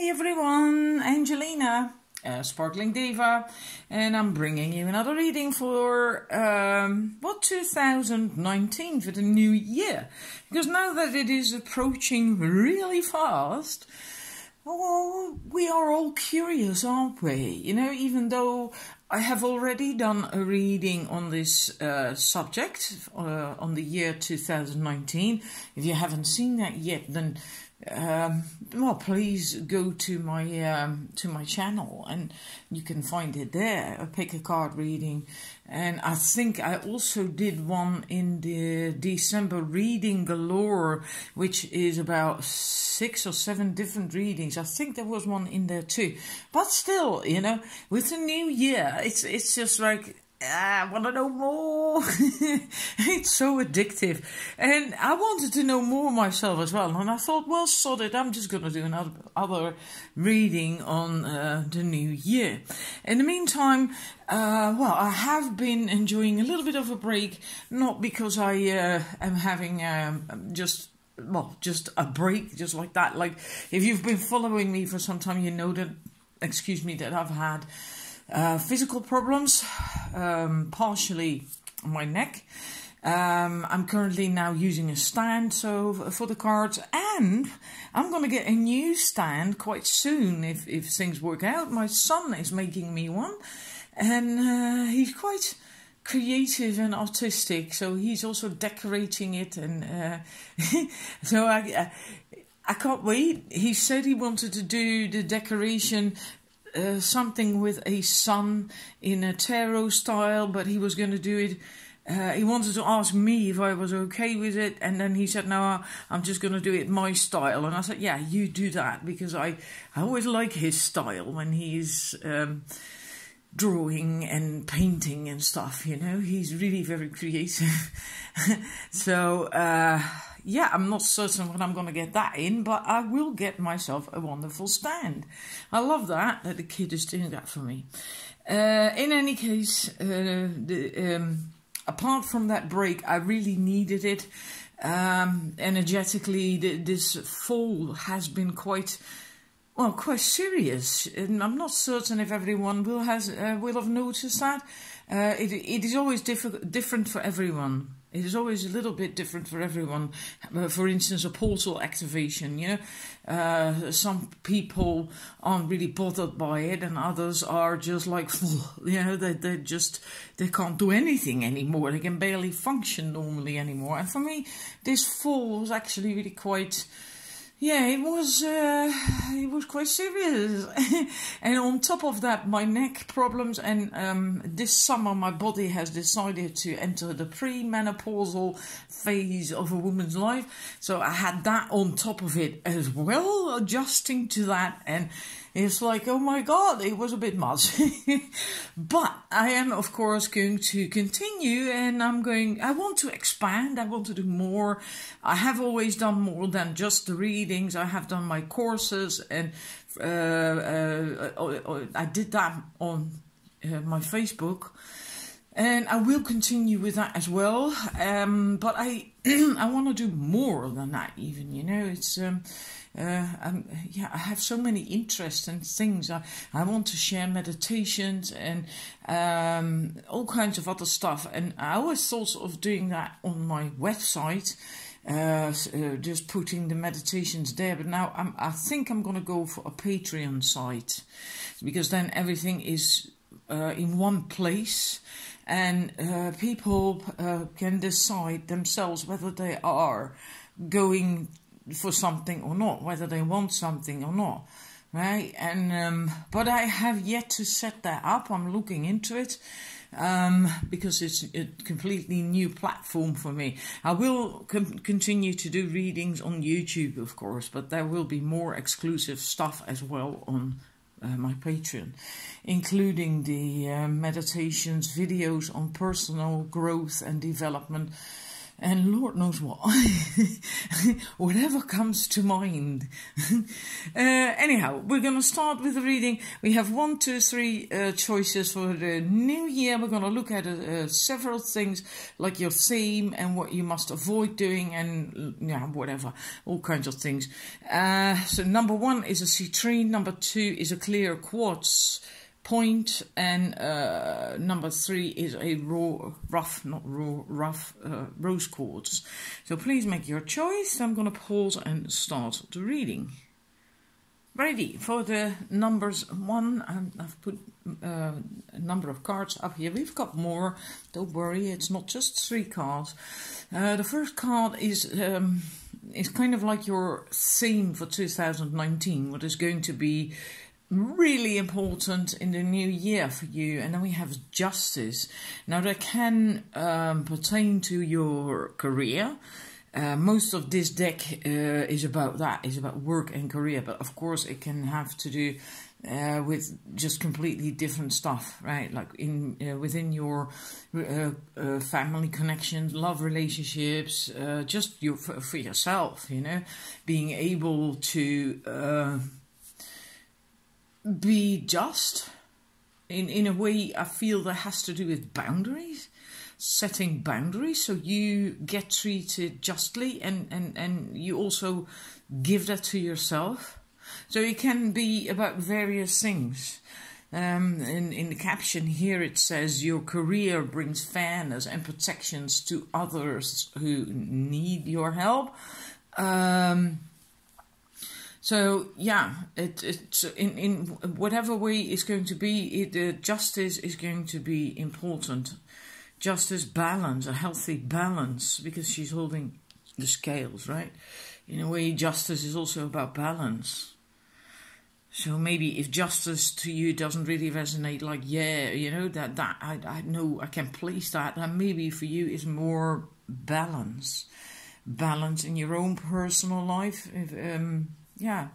Hi everyone, Angelina, Sparkling Diva, and I'm bringing you another reading for 2019, for the new year. Because now that it is approaching really fast, oh, we are all curious, aren't we? You know, even though I have already done a reading on this subject on the year 2019. If you haven't seen that yet, then well, please go to my channel and you can find it there. A pick a card reading, and I think I also did one in the December reading galore, which is about 6 or 7 different readings. I think there was one in there too. But still, you know, with the new year, it's just like, I want to know more. It's so addictive. And I wanted to know more myself as well. And I thought, well, sod it, I'm just going to do another reading on the new year. In the meantime, well, I have been enjoying a little bit of a break. Not because I am having just a break, just like that. Like, if you've been following me for some time, you know that, that I've had physical problems, partially on my neck. I'm currently now using a stand for the cards, and I'm going to get a new stand quite soon if things work out. My son is making me one, and he's quite creative and artistic, so he's also decorating it, and so I can't wait. He said he wanted to do the decoration something with a sun in a tarot style, but he was going to do it. He wanted to ask me if I was okay with it, and then he said, no, I'm just going to do it my style. And I said, yeah, you do that, because I always like his style when he's drawing and painting and stuff, you know. He's really very creative. So yeah, I'm not certain when I'm going to get that in, but I will get myself a wonderful stand. I love that the kid is doing that for me. In any case, apart from that break, I really needed it. Energetically, this fall has been quite serious, and I'm not certain if everyone will have noticed that. It is always different for everyone. It is always a little bit different for everyone. For instance, a portal activation, you know. Some people aren't really bothered by it, and others are just like, you know, they can't do anything anymore. They can barely function normally anymore. And for me, this fall was actually really quite... yeah, it was quite serious. And on top of that, my neck problems, and this summer my body has decided to enter the pre-menopausal phase of a woman's life. So I had that on top of it as well, adjusting to that, and it's like, oh my God, it was a bit much. But I am, of course, going to continue, and I want to expand. I want to do more. I have always done more than just the readings. I have done my courses, and I did that on my Facebook. And I will continue with that as well. But I want to do more than that even, you know. It's... yeah, I have so many interests and things. I want to share meditations and all kinds of other stuff. And I always thought of doing that on my website, just putting the meditations there. But now I think I'm going to go for a Patreon site, because then everything is in one place, and people can decide themselves whether they are going for something or not, whether they want something or not, right? And but I have yet to set that up. I'm looking into it, because it's a completely new platform for me. I will continue to do readings on YouTube, of course, but there will be more exclusive stuff as well on my Patreon, including the meditations, videos on personal growth and development, and Lord knows what. Whatever comes to mind. Anyhow, we're going to start with the reading. We have 1, 2, 3 choices for the new year. We're going to look at several things like your theme and what you must avoid doing and whatever, all kinds of things. So number 1 is a citrine, number 2 is a clear quartz point, and number 3 is a rough rose quartz. So please make your choice. I'm going to pause and start the reading. Ready for the numbers 1, and I've put a number of cards up here. We've got more, don't worry, it's not just 3 cards. The first card is kind of like your theme for 2019, what is going to be really important in the new year for you. And then we have justice. Now that can pertain to your career. Most of this deck is about that, is about work and career, but of course it can have to do with just completely different stuff, right? Like within your family connections, love relationships, just for yourself, you know, being able to be just in a way. I feel that has to do with boundaries, setting boundaries so you get treated justly, and you also give that to yourself. So it can be about various things. In the caption here it says your career brings fairness and protections to others who need your help. So yeah, it's in whatever way it's going to be, justice is going to be important. Justice, balance, a healthy balance, because she's holding the scales, right? In a way, justice is also about balance. So maybe if justice to you doesn't really resonate, like, yeah, you know, that I know I can place that, then maybe for you is more balance. Balance in your own personal life. Yeah,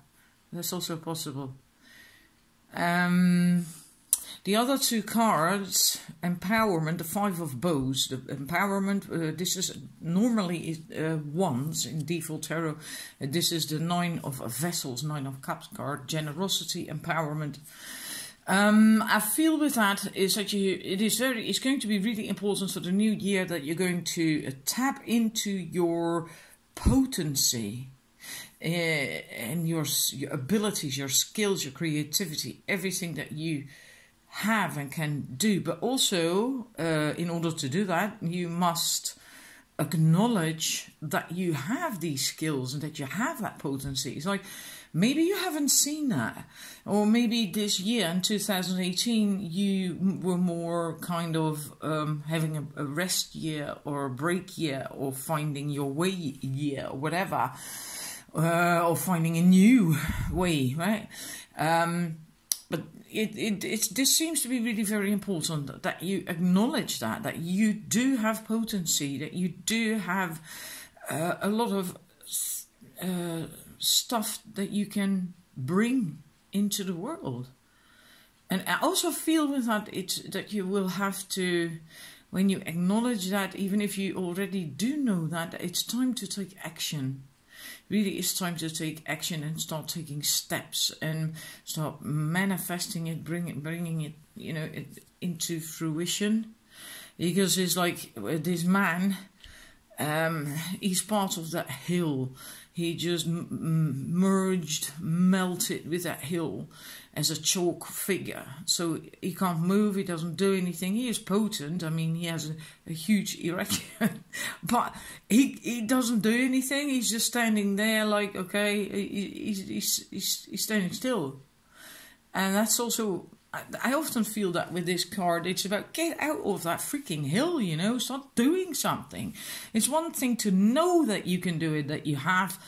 that's also possible. The other 2 cards, empowerment, the 5 of bows, the empowerment, this is normally wands in default tarot. This is the 9 of vessels, 9 of cups card, generosity, empowerment. I feel with that is that it's going to be really important for the new year that you're going to tap into your potency. And your abilities, your skills, your creativity, everything that you have and can do. But also, in order to do that, you must acknowledge that you have these skills and that you have that potency. It's like, maybe you haven't seen that. Or maybe this year, in 2018, you were more kind of having a rest year or a break year or finding your way year or whatever. Or finding a new way, right? But this seems to be really very important that you acknowledge that you do have potency, that you do have a lot of stuff that you can bring into the world. And I also feel with that that you will have to, when you acknowledge that, even if you already do know that, it's time to take action. Really, it's time to take action and start taking steps and start manifesting it, bringing it, you know, into fruition. Because it's like this man, he's part of that hill. He just melted with that hill as a chalk figure. So he can't move, he doesn't do anything. He is potent. I mean, he has a huge erection. But he doesn't do anything. He's just standing there like, okay, he's standing still. And that's also, I often feel that with this card, it's about get out of that freaking hill, you know, start doing something. It's one thing to know that you can do it, that you have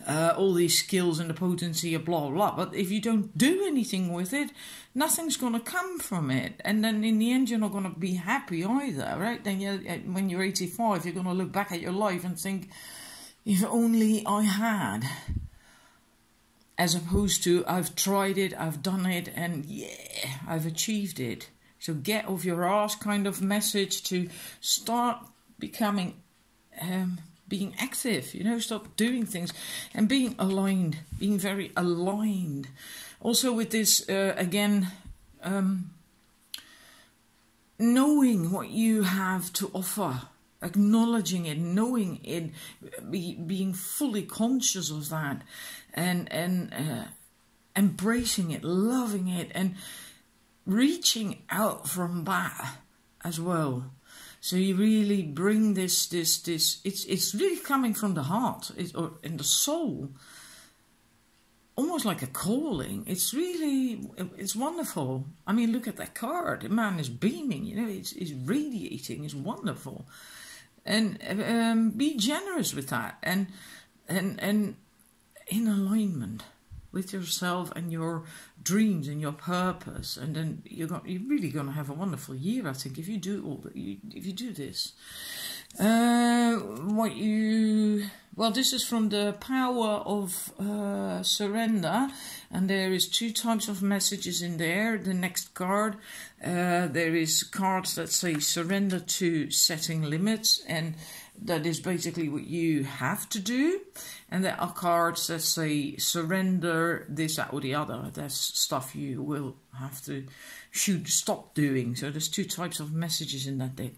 all these skills and the potency of blah, blah, but if you don't do anything with it, nothing's going to come from it. And then in the end, you're not going to be happy either, right? Then when you're 85, you're going to look back at your life and think, if only I had. As opposed to, I've tried it, I've done it, and yeah, I've achieved it. So get off your ass kind of message to start becoming being active, you know, stop doing things and being aligned, being very aligned. Also with this, again, knowing what you have to offer, acknowledging it, knowing it, being fully conscious of that, and embracing it, loving it, and reaching out from that as well. So you really bring this. It's really coming from the heart, or in the soul, almost like a calling. It's wonderful. I mean, look at that card. The man is beaming. You know, it's radiating. It's wonderful, and be generous with that, and in alignment with yourself and your dreams and your purpose, and then you're really going to have a wonderful year, I think, if you do if you do this. This is from the Power of Surrender, and there is 2 types of messages in there. The next card, there is cards that say surrender to setting limits, and that is basically what you have to do. And there are cards that say surrender this, that, or the other. That's stuff you will have to stop doing. So there's 2 types of messages in that deck.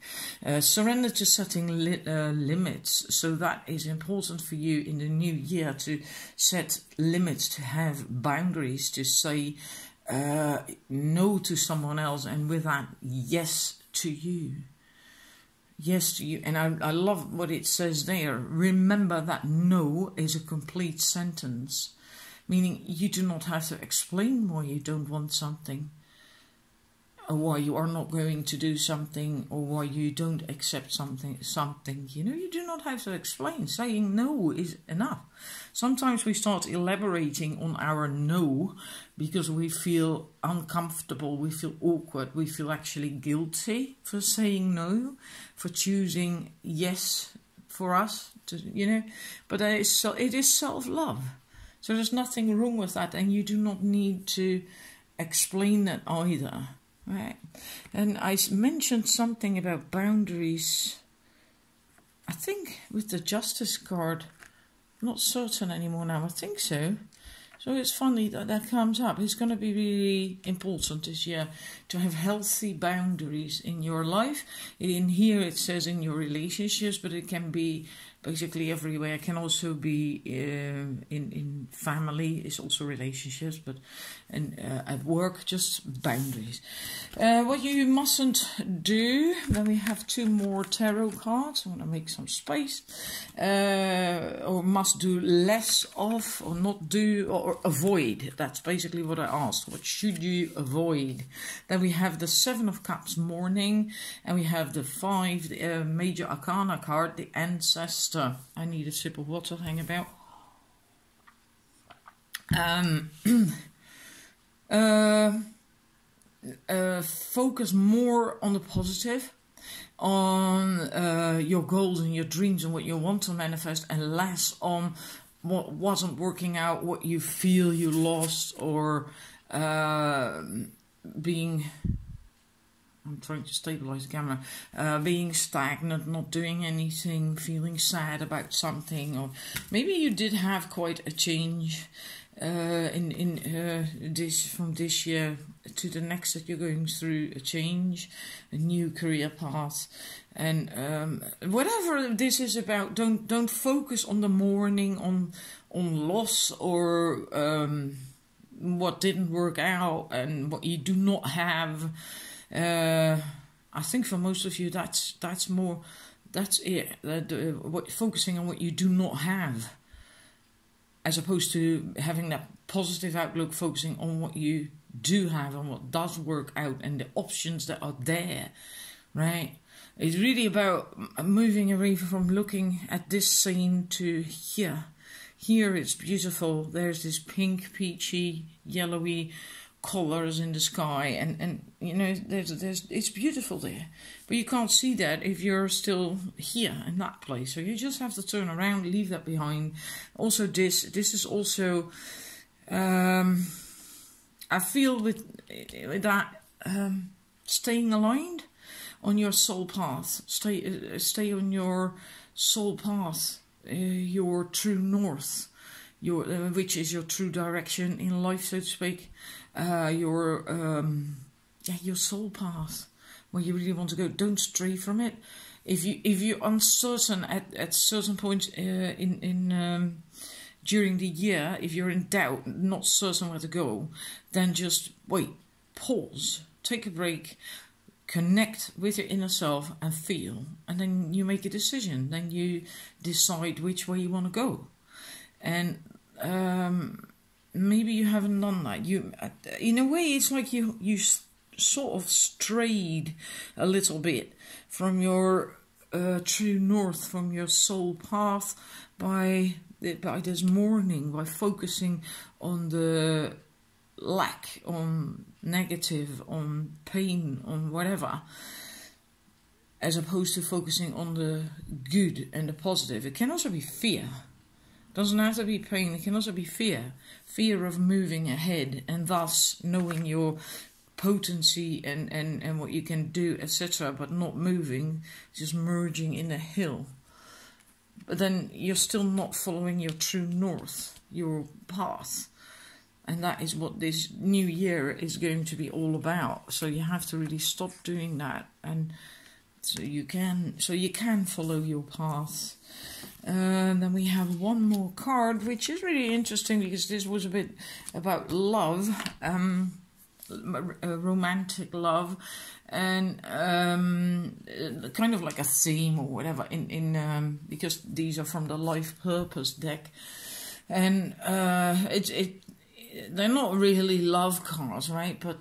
Surrender to setting limits. So that is important for you in the new year, to set limits, to have boundaries, to say no to someone else, and with that, yes to you. Yes to you. And I love what it says there. Remember that no is a complete sentence, meaning you do not have to explain why you don't want something, or why you are not going to do something, or why you don't accept something. You know, you do not have to explain. Saying no is enough. Sometimes we start elaborating on our no because we feel uncomfortable, we feel awkward, we feel actually guilty for saying no, for choosing yes for us, you know. But it is self-love. So there's nothing wrong with that, and you do not need to explain that either. Right, and I mentioned something about boundaries, I think with the Justice card. I'm not certain anymore now, I think so. So it's funny that that comes up. It's going to be really important this year to have healthy boundaries in your life. In here it says in your relationships, but it can be basically everywhere. It can also be in family. It's also relationships, but at work, just boundaries. What you mustn't do. Then we have 2 more tarot cards. I want to make some space. Or must do less of, or not do, or avoid. That's basically what I asked. What should you avoid? Then we have the 7 of Cups, mourning, and we have the 5, the Major Arcana card, the Ancestor. I need a sip of water, hang about. Focus more on the positive, on your goals and your dreams and what you want to manifest, and less on what wasn't working out, what you feel you lost, or being... I'm trying to stabilize the camera. Being stagnant, not doing anything, feeling sad about something, or maybe you did have quite a change from this year to the next, that you're going through a change, a new career path, and whatever this is about. Don't focus on the mourning, on loss, or what didn't work out and what you do not have. I think for most of you that's it. Focusing on what you do not have, as opposed to having that positive outlook, focusing on what you do have and what does work out and the options that are there, right? It's really about moving away from looking at this scene to here. Here it's beautiful. There's this pink, peachy, yellowy colors in the sky, and you know, it's beautiful there, but you can't see that if you're still here in that place. So you just have to turn around, leave that behind. Also this is also I feel with that staying aligned on your soul path, stay on your soul path, your true north, which is your true direction in life, so to speak, your soul path, where you really want to go. Don't stray from it. If you're uncertain at certain points during the year, if you're in doubt, not certain where to go, then just wait, pause, take a break, connect with your inner self and feel, and then you make a decision. Then you decide which way you want to go. And maybe you haven't done that. You, in a way, it's like you sort of strayed a little bit from your true north, from your soul path by this morning, by focusing on the lack, on negative, on pain, on whatever, as opposed to focusing on the good and the positive. It can also be fear. It doesn't have to be pain. It can also be fear. Fear of moving ahead and thus knowing your potency and what you can do, etc., but not moving, just merging in a hill. But then you're still not following your true north, your path. And that is what this new year is going to be all about. So you have to really stop doing that, and so you can follow your path. Then we have one more card, which is really interesting because this was a bit about love, romantic love, and kind of like a theme or whatever. Because these are from the Life Purpose deck, and they're not really love cards, right? But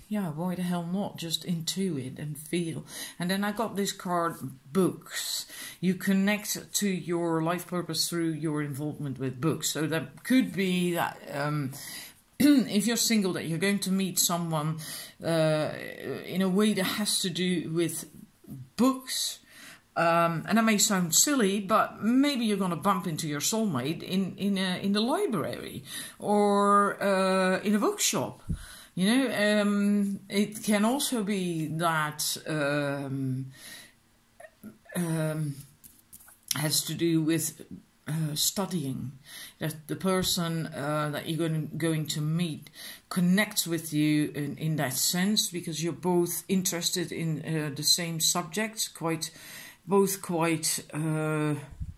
yeah, why the hell not? Just intuit and feel. And then I got this card, books. You connect to your life purpose through your involvement with books. So that could be that if you're single, that you're going to meet someone in a way that has to do with books. And that may sound silly, but maybe you're going to bump into your soulmate in the library or in a bookshop. You know, it can also be that has to do with studying. That the person that you're going to meet connects with you in that sense, because you're both interested in the same subjects, both quite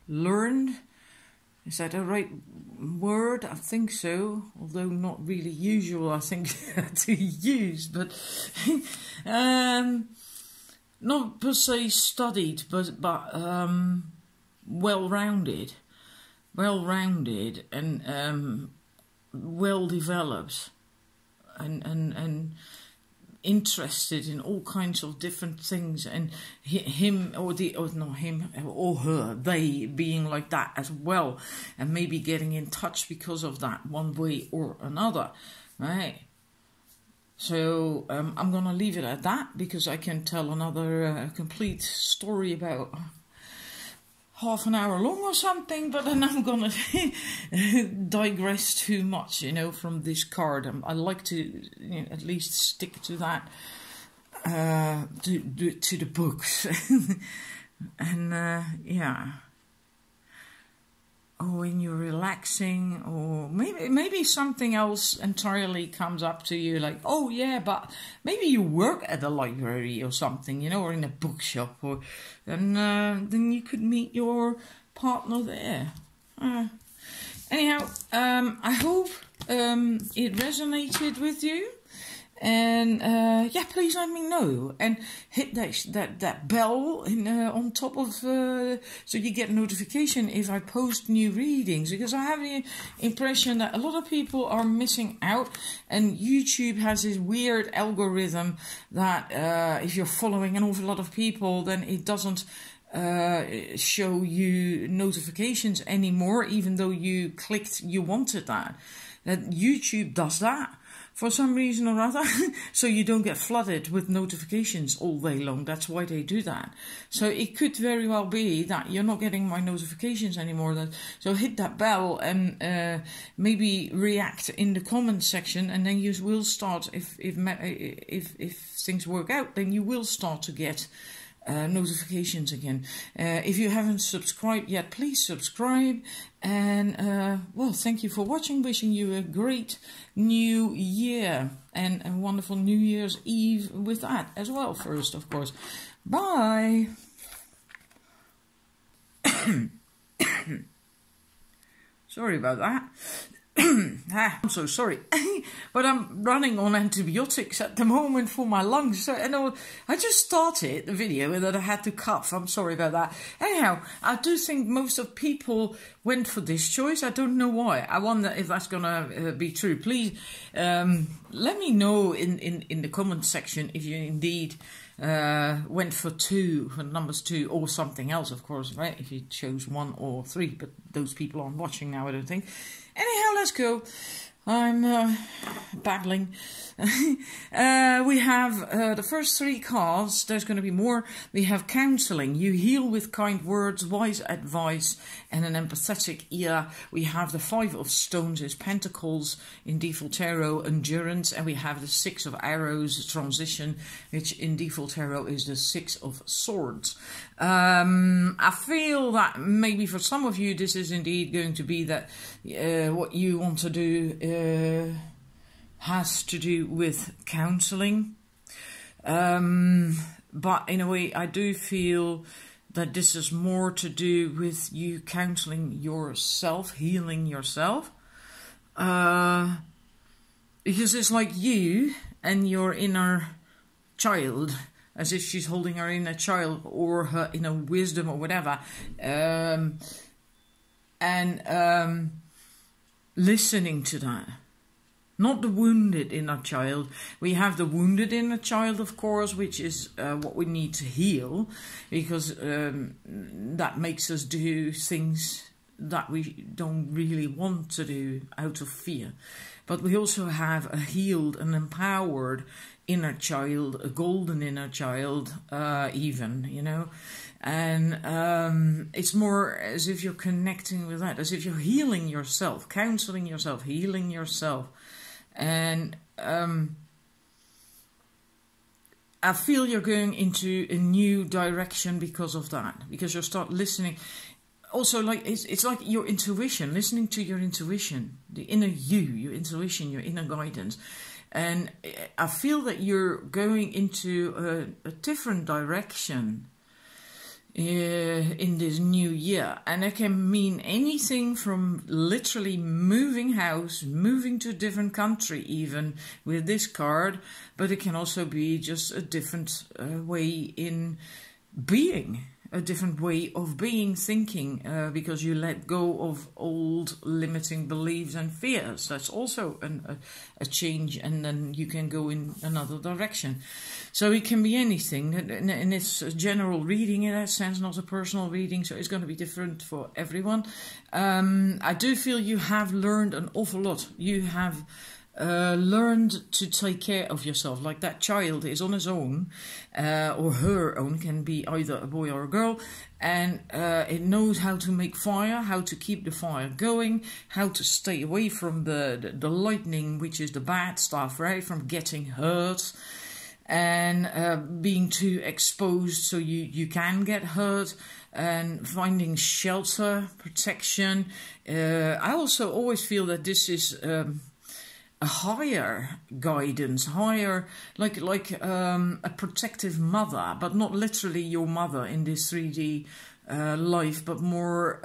learned. Is that a right word? I think so, although not really usual, I think, to use, but not per se studied, but well-rounded and well-developed and interested in all kinds of different things, and they being like that as well, and maybe getting in touch because of that, one way or another, right? So I'm gonna leave it at that, because I can tell another complete story about half an hour long or something, but then I'm gonna digress too much, you know, from this card. I like to at least stick to that, to the books, and yeah. Or when you're relaxing, or maybe something else entirely comes up to you, like, oh yeah, but maybe you work at a library or something, you know, or in a bookshop, or then you could meet your partner there. Anyhow, I hope it resonated with you. And yeah, please let me know, and hit that bell on top of so you get notification if I post new readings, because I have the impression that a lot of people are missing out, and YouTube has this weird algorithm that if you're following an awful lot of people, then it doesn't show you notifications anymore, even though you clicked you wanted that YouTube does that for some reason or other. So you don't get flooded with notifications all day long. That's why they do that. So it could very well be that you're not getting my notifications anymore. So hit that bell and maybe react in the comments section, and then you will start, if things work out, then you will start to get notifications again. If you haven't subscribed yet, please subscribe. And well, thank you for watching. Wishing you a great new year and a wonderful New Year's Eve with that as well. First, of course. Bye. Sorry about that. I'm so sorry. But I'm running on antibiotics at the moment for my lungs. So I just started the video and then I had to cough. I'm sorry about that. Anyhow, I do think most of people went for this choice. I don't know why. I wonder if that's going to be true. Please let me know in the comment section if you indeed went for numbers 2 or something else, of course, right? If you chose 1 or 3, but those people aren't watching now, I don't think. Anyhow, let's go. I'm babbling. We have the first 3 cards. There's going to be more. We have counseling. You heal with kind words, wise advice, and an empathetic ear. We have the 5 of stones is pentacles in default tarot, endurance, and we have the 6 of arrows, transition, which in default tarot is the 6 of swords. I feel that maybe for some of you this is indeed going to be that what you want to do has to do with counseling. But in a way, I do feel that this is more to do with you counseling yourself, healing yourself. Because it's like you and your inner child, as if she's holding her inner child or her inner wisdom or whatever. Listening to that. Not the wounded inner child. We have the wounded inner child, of course, which is what we need to heal, because that makes us do things that we don't really want to do out of fear. But we also have a healed and empowered inner child, a golden inner child, even, you know. And it's more as if you're connecting with that, as if you're healing yourself, counseling yourself, healing yourself. And I feel you're going into a new direction because of that, because you start listening. Also, like it's like your intuition, listening to your intuition, the inner you, your intuition, your inner guidance. And I feel that you're going into a different direction in this new year, and it can mean anything from literally moving house, moving to a different country even with this card, but it can also be just a different way in being, a different way of being, thinking, because you let go of old limiting beliefs and fears. That's also a change, and then you can go in another direction. So it can be anything, and it's a general reading in that sense, not a personal reading, so it's going to be different for everyone. I do feel you have learned an awful lot. You have learned to take care of yourself, like that child is on his own, or her own, can be either a boy or a girl, and it knows how to make fire, how to keep the fire going, how to stay away from the lightning, which is the bad stuff, right, from getting hurt and being too exposed so you can get hurt, and finding shelter, protection. I also always feel that this is a higher guidance, higher, like a protective mother, but not literally your mother in this 3D life, but more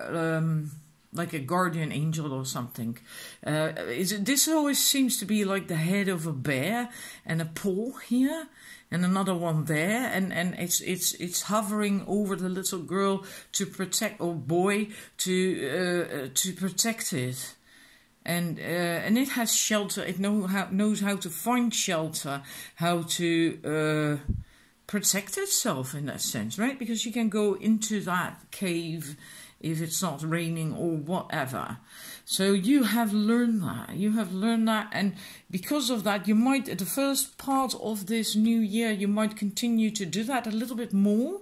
like a guardian angel or something. This always seems to be like the head of a bear and a paw here and another one there, and it's hovering over the little girl to protect, or boy, to protect it. And it has shelter. It knows how to find shelter, how to protect itself in that sense, right? Because you can go into that cave if it's not raining or whatever. So you have learned that. You have learned that, and because of that, you might, at the first part of this new year, you might continue to do that a little bit more,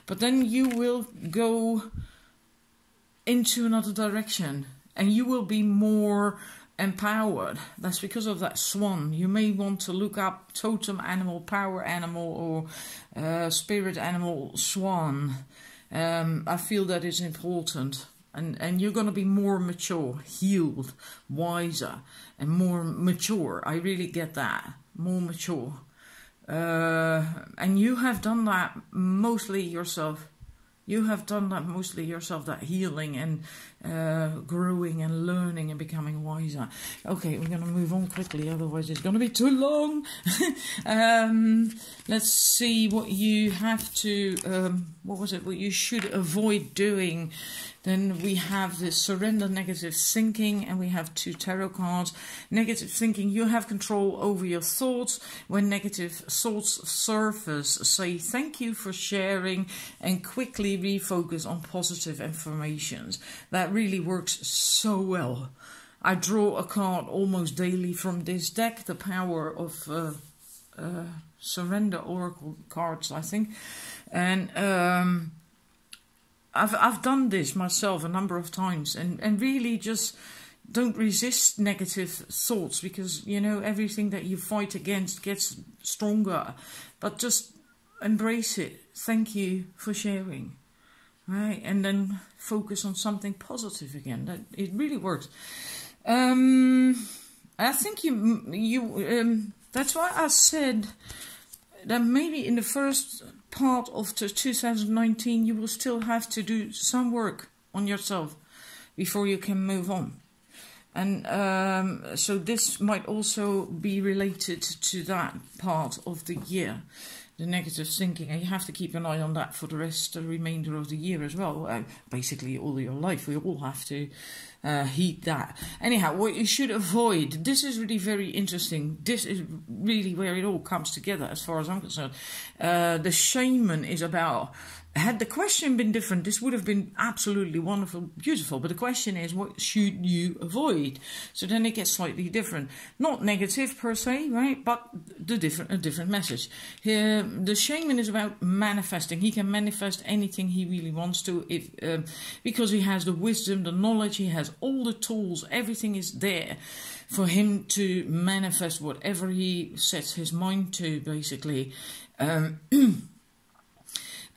but then you will go into another direction. And you will be more empowered. That's because of that swan. You may want to look up totem animal, power animal, or spirit animal swan. I feel that is important. And you're going to be more mature, healed, wiser, and more mature. I really get that. More mature. And you have done that mostly yourself. You have done that mostly yourself, that healing and growing and learning and becoming wiser. Okay, we're going to move on quickly, otherwise it's going to be too long. Let's see what you have to, what was it, what you should avoid doing. Then we have the surrender negative thinking, and we have 2 tarot cards. Negative thinking, you have control over your thoughts. When negative thoughts surface, say thank you for sharing and quickly refocus on positive affirmations. That really works so well. I draw a card almost daily from this deck, the power of surrender oracle cards, I think. And I've done this myself a number of times, and really just don't resist negative thoughts, because, you know, everything that you fight against gets stronger. But just embrace it. Thank you for sharing, right? And then focus on something positive again. It really works. I think that's why I said that maybe in the first part of 2019 you will still have to do some work on yourself before you can move on. And so this might also be related to that part of the year, the negative thinking, and you have to keep an eye on that for the remainder of the year as well. Basically all your life, we all have to heed that. Anyhow, what you should avoid, this is really very interesting. This is really where it all comes together as far as I'm concerned. The shaman is about, had the question been different, this would have been absolutely wonderful, beautiful. But the question is, what should you avoid? So then it gets slightly different. Not negative per se, right? But a different message. Here, the shaman is about manifesting. He can manifest anything he really wants to, because he has the wisdom, the knowledge, he has all the tools, everything is there for him to manifest whatever he sets his mind to, basically.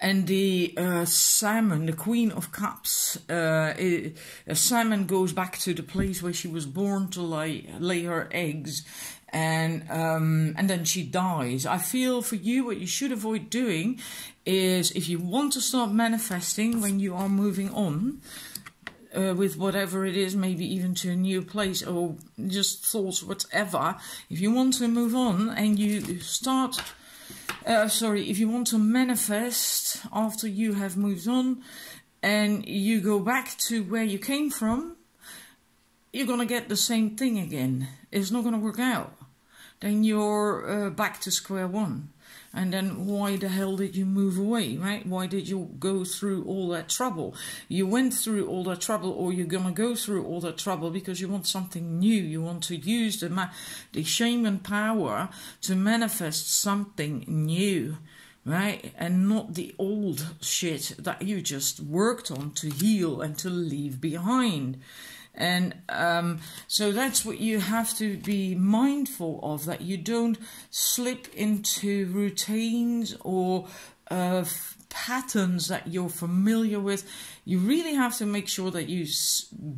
And the salmon, the Queen of Cups, a salmon goes back to the place where she was born to lay her eggs, and then she dies. I feel for you, what you should avoid doing is, if you want to start manifesting when you are moving on, with whatever it is, maybe even to a new place, or just thoughts, whatever, if you want to move on and you start... if you want to manifest after you have moved on and you go back to where you came from, you're going to get the same thing again. It's not going to work out. Then you're back to square one. And then why the hell did you move away, right? Why did you go through all that trouble? You went through all that trouble, or you're going to go through all that trouble because you want something new. You want to use the shaman power to manifest something new, right? And not the old shit that you just worked on to heal and to leave behind. And so that's what you have to be mindful of, that you don't slip into routines or patterns that you're familiar with. You really have to make sure that you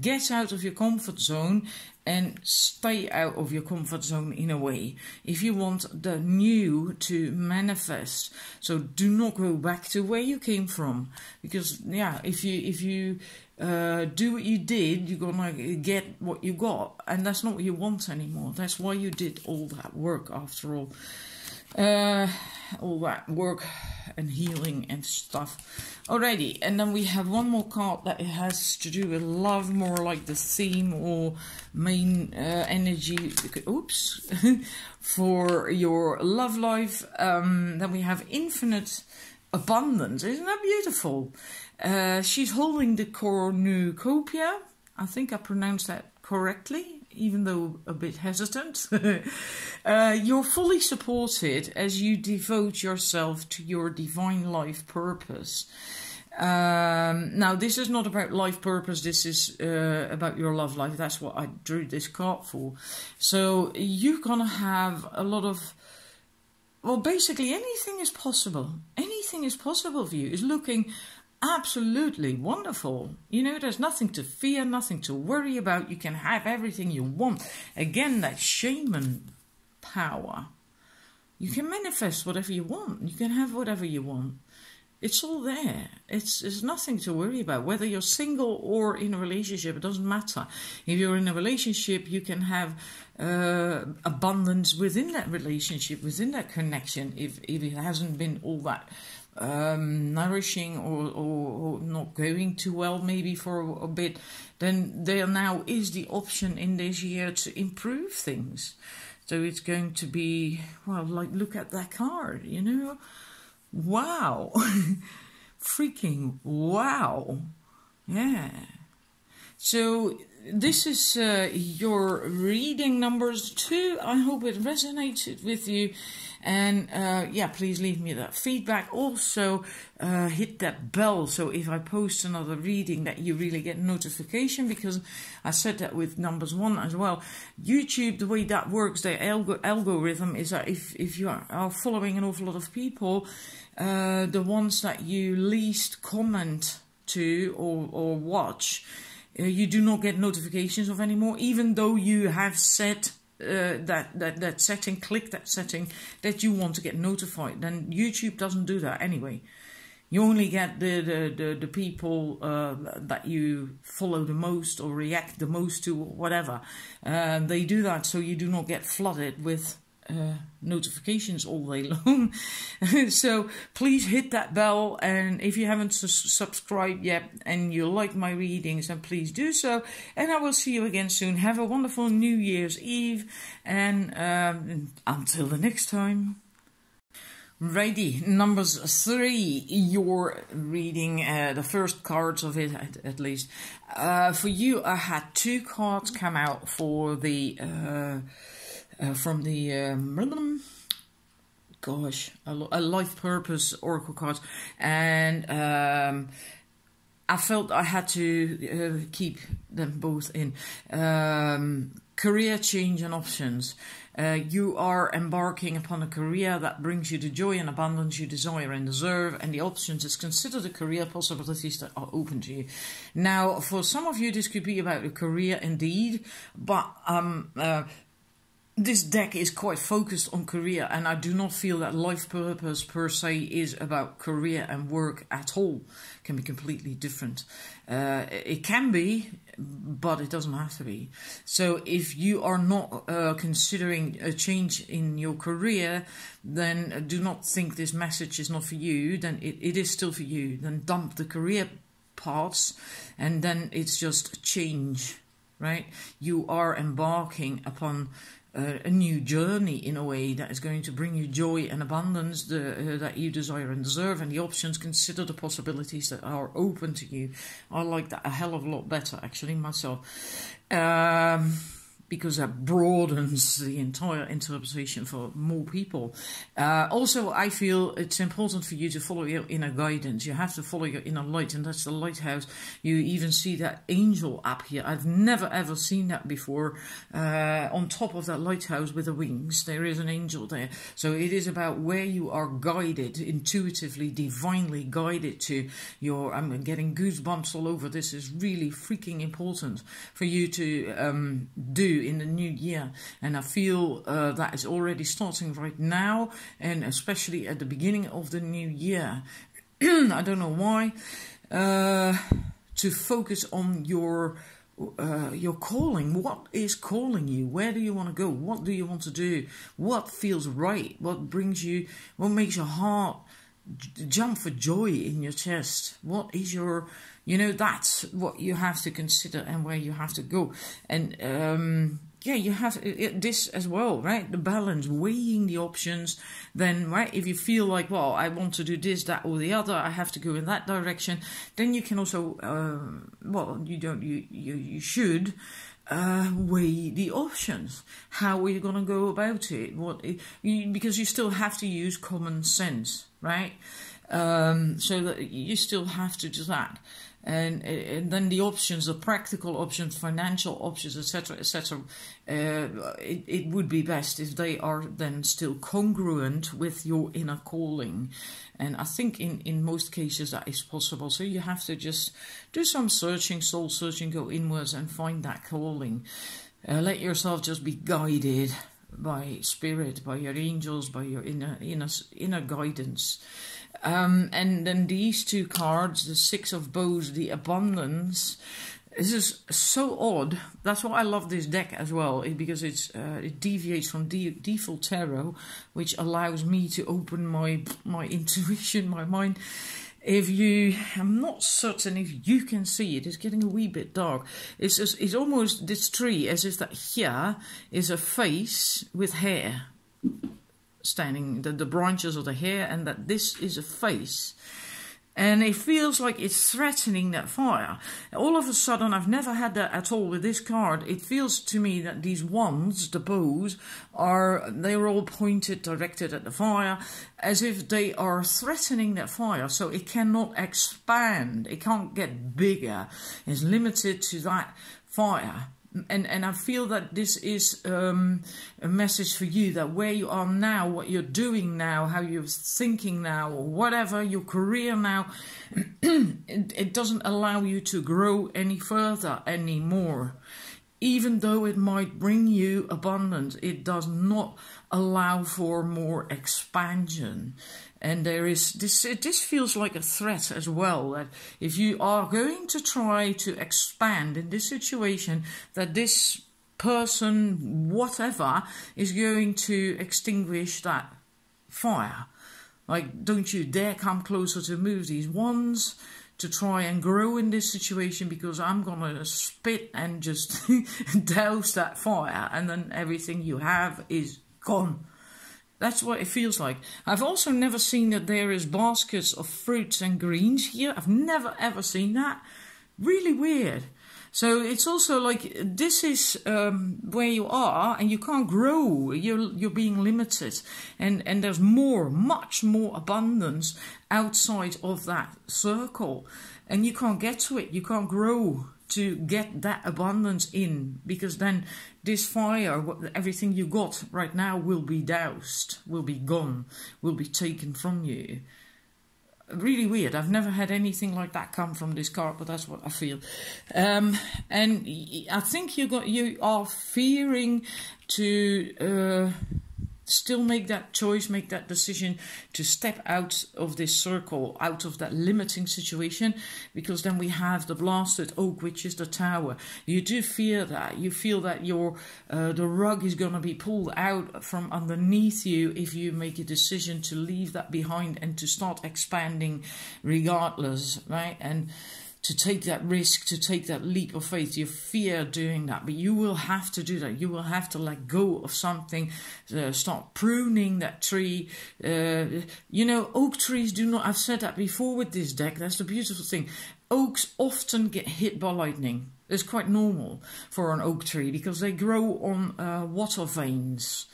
get out of your comfort zone and stay out of your comfort zone in a way, if you want the new to manifest. So do not go back to where you came from, because yeah, if you do what you did, you're gonna get what you got, and that's not what you want anymore. That's why you did all that work, after all. All that work and healing and stuff. Alrighty, and then we have one more card that has to do with love, more like the theme or main energy. Oops, for your love life. Then we have infinite abundance. Isn't that beautiful? She's holding the cornucopia. I think I pronounced that correctly, even though a bit hesitant. You're fully supported as you devote yourself to your divine life purpose. Now, this is not about life purpose. This is about your love life. That's what I drew this card for. So you're going to have a lot of, well, basically anything is possible. Anything is possible for you. It's looking absolutely wonderful. You know, there's nothing to fear, nothing to worry about. You can have everything you want. Again, that shaman power. You can manifest whatever you want. You can have whatever you want. It's all there. It's nothing to worry about. Whether you're single or in a relationship, it doesn't matter. If you're in a relationship, you can have abundance within that relationship, within that connection. If it hasn't been all that nourishing or not going too well maybe for a bit, then there now is the option in this year to improve things. So it's going to be, well, like, look at that card, you know. Wow. Freaking wow. Yeah. So this is your reading numbers 2. I hope it resonated with you. And yeah, please leave me that feedback. Also, hit that bell so if I post another reading that you really get notification, because I said that with numbers 1 as well. YouTube, the way that works, the algorithm is that if you are following an awful lot of people, the ones that you least comment to or watch, you do not get notifications of anymore, even though you have set that setting, click that setting that you want to get notified. Then YouTube doesn't do that anyway. You only get the people that you follow the most or react the most to, or whatever. They do that so you do not get flooded with notifications all day long. So please hit that bell, and if you haven't subscribed yet and you like my readings, then please do so, and I will see you again soon. Have a wonderful New Year's Eve, and until the next time. Righty, numbers 3, you're reading the first cards of it, at least. For you, I had 2 cards come out for the from the gosh, a life purpose oracle card, and I felt I had to keep them both in. Career change and options. You are embarking upon a career that brings you the joy and abundance you desire and deserve, and the options is consider the career possibilities that are open to you. Now, for some of you, this could be about a career indeed, but this deck is quite focused on career, and I do not feel that life purpose per se is about career and work at all. It can be completely different. It can be, but it doesn't have to be. So if you are not considering a change in your career, then do not think this message is not for you. Then it is still for you. Then dump the career parts, and then it's just change, right? You are embarking upon a new journey in a way that is going to bring you joy and abundance that you desire and deserve, and the options, consider the possibilities that are open to you. I like that a hell of a lot better, actually, myself, because that broadens the entire interpretation for more people. Also, I feel it's important for you to follow your inner guidance. You have to follow your inner light, and that's the lighthouse. You even see that angel up here. I've never ever seen that before. On top of that lighthouse with the wings, there is an angel there. So it is about where you are guided, intuitively, divinely guided to your... I'm getting goosebumps all over. This is really freaking important for you to do in the new year, and I feel that is already starting right now, and especially at the beginning of the new year. I don't know why. To focus on your calling. What is calling you? Where do you want to go? What do you want to do? What feels right? What brings you? What makes your heart jump for joy in your chest? What is your... You know, that's what you have to consider and where you have to go. And yeah, you have this as well, right? The balance, weighing the options. Then, right, if you feel like, well, I want to do this, that, or the other, I have to go in that direction, then you can also, well, you should weigh the options. How are you going to go about it? Because you still have to use common sense, right? So that you still have to do that. And then the options, the practical options, financial options, etc., etc. It would be best if they are then still congruent with your inner calling. And I think in most cases that is possible. So you have to just do some searching, soul searching, go inwards and find that calling. Let yourself just be guided by spirit, by your angels, by your inner guidance. And then these two cards, the Six of Bows, the Abundance. This is so odd. That's why I love this deck as well, because it deviates from default tarot, which allows me to open my intuition, my mind. I'm not certain if you can see it. It's getting a wee bit dark. It's almost this tree as if that here is a face with hair standing, the branches of the hair, and that this is a face. And it feels like it's threatening that fire. All of a sudden, I've never had that at all with this card. It feels to me that these wands, the bows, they're all pointed, directed at the fire, as if they are threatening that fire. So it cannot expand. It can't get bigger. It's limited to that fire. And I feel that this is a message for you, that where you are now, what you're doing now, how you're thinking now, or whatever, your career now, it doesn't allow you to grow any further anymore. Even though it might bring you abundance, it does not allow for more expansion. And there is this feels like a threat as well, that if you are going to try to expand in this situation, that this person, whatever, is going to extinguish that fire. Like, don't you dare come closer to move these wands to try and grow in this situation, because I'm gonna spit and just douse that fire, and then everything you have is gone. That's what it feels like. I've also never seen that there is baskets of fruits and greens here. I've never ever seen that. Really weird. So it's also like this is where you are and you can't grow. You're being limited. And there's much more abundance outside of that circle. And you can't get to it. You can't grow to get that abundance in, because then this fire, everything you got right now will be doused, will be gone, will be taken from you. Really weird. I've never had anything like that come from this card, but that's what I feel. And I think you are fearing to still make that choice, make that decision to step out of this circle, out of that limiting situation, because then we have the blasted oak, which is the tower. You do fear that. You feel that the rug is going to be pulled out from underneath you if you make a decision to leave that behind and to start expanding regardless, right? And to take that risk, to take that leap of faith. You fear doing that, but you will have to do that. You will have to let go of something, start pruning that tree. You know, oak trees do not, I've said that before with this deck, that's the beautiful thing. Oaks often get hit by lightning. It's quite normal for an oak tree because they grow on water veins.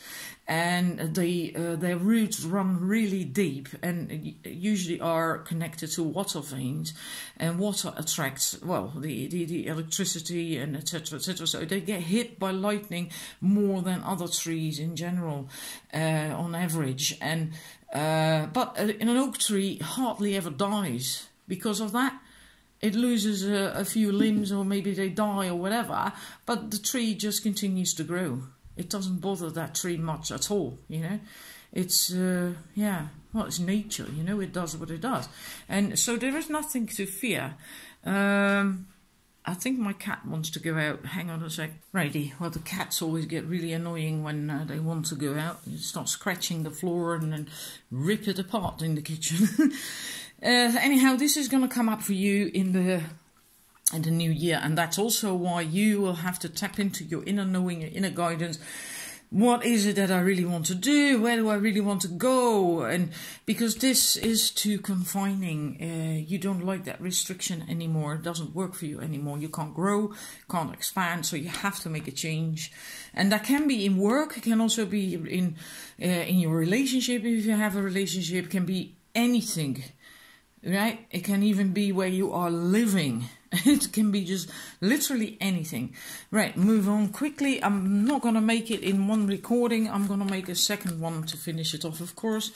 And their roots run really deep and usually are connected to water veins, and water attracts, well, the electricity and etc. etc. So they get hit by lightning more than other trees in general, on average. And but an oak tree hardly ever dies because of that. It loses a few limbs, or maybe they die or whatever, but the tree just continues to grow. It doesn't bother that tree much at all, you know. It's, yeah, well, it's nature, you know, it does what it does. And so there is nothing to fear. I think my cat wants to go out. Hang on a sec. Righty, well, the cats always get really annoying when they want to go out. They start scratching the floor and then rip it apart in the kitchen. Anyhow, this is going to come up for you in the new year, and that's also why you will have to tap into your inner knowing, your inner guidance. What is it that I really want to do? Where do I really want to go? And because this is too confining, you don't like that restriction anymore. It doesn't work for you anymore. You can't grow, can't expand, so you have to make a change. And that can be in work. It can also be in your relationship. If you have a relationship, it can be anything. right? It can even be where you are living. It can be just literally anything. Right, move on quickly. I'm not going to make it in one recording. I'm going to make a second one to finish it off, of course.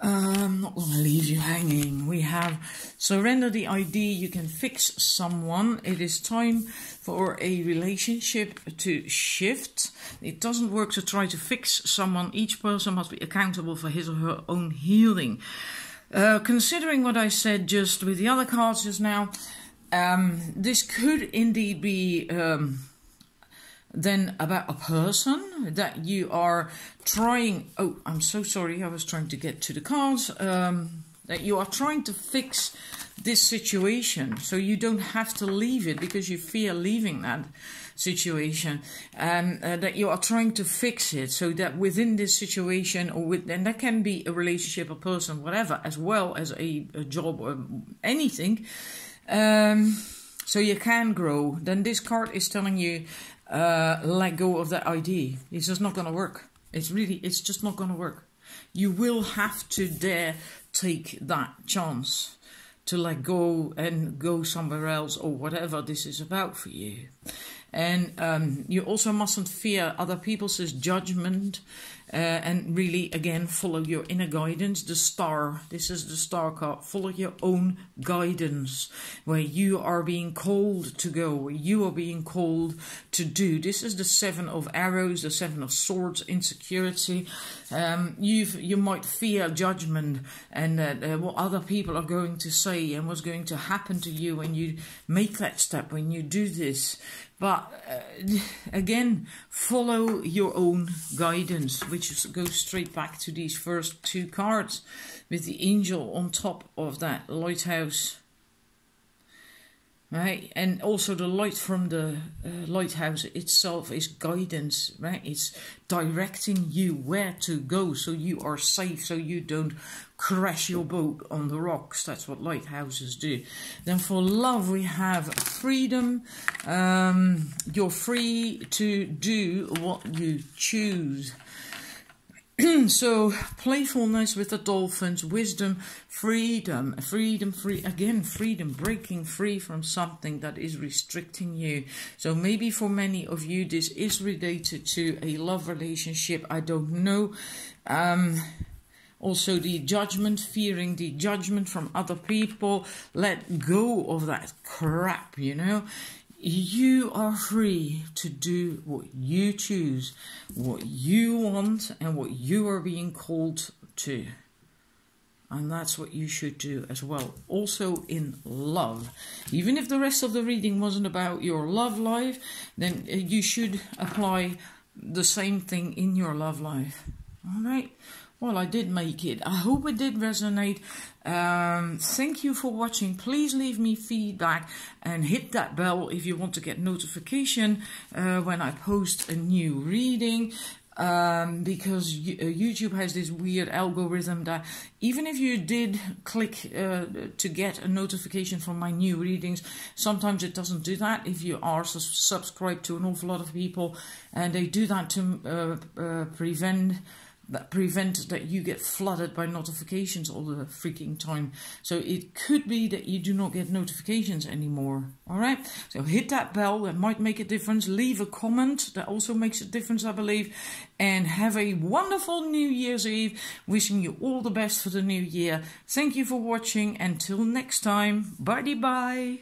I'm not going to leave you hanging. We have surrender the idea you can fix someone. It is time for a relationship to shift. It doesn't work to try to fix someone. Each person must be accountable for his or her own healing. Considering what I said just with the other cards just now, this could indeed be then about a person that you are trying. Oh, I'm so sorry. I was trying to get to the cards. That you are trying to fix this situation, so you don't have to leave it because you fear leaving that situation, and that you are trying to fix it so that within this situation, and that can be a relationship, a person, whatever, as well as a job or anything, so you can grow. Then this card is telling you, let go of that idea. It's just not going to work. It's just not going to work. You will have to dare take that chance to let go and go somewhere else, or whatever this is about for you. And you also mustn't fear other people's judgment, and really, again, follow your inner guidance. The star, this is the star card. Follow your own guidance, where you are being called to go, where you are being called to do. This is the 7 of arrows, the 7 of swords, insecurity. You might fear judgment and what other people are going to say and what's going to happen to you when you make that step, when you do this. But again, follow your own guidance, which goes straight back to these first 2 cards with the angel on top of that lighthouse. Right, and also the light from the lighthouse itself is guidance, right? It's directing you where to go so you are safe, so you don't crash your boat on the rocks. That's what lighthouses do. Then for love, we have freedom. You're free to do what you choose. So playfulness with the dolphins, wisdom, freedom, breaking free from something that is restricting you. So maybe for many of you this is related to a love relationship, I don't know. Also the judgment, fearing the judgment from other people. Let go of that crap, you know. You are free to do what you choose, what you want, and what you are being called to. And that's what you should do as well. Also in love. Even if the rest of the reading wasn't about your love life, then you should apply the same thing in your love life. All right? Well, I did make it. I hope it did resonate. Thank you for watching. Please leave me feedback and hit that bell if you want to get notification when I post a new reading. Because YouTube has this weird algorithm that even if you did click to get a notification from my new readings, sometimes it doesn't do that if you are subscribed to an awful lot of people, and they do that to prevent that you get flooded by notifications all the freaking time. So it could be that you do not get notifications anymore. Alright, so hit that bell, that might make a difference. Leave a comment, that also makes a difference, I believe. And have a wonderful New Year's Eve. Wishing you all the best for the new year. Thank you for watching. Until next time, bye bye.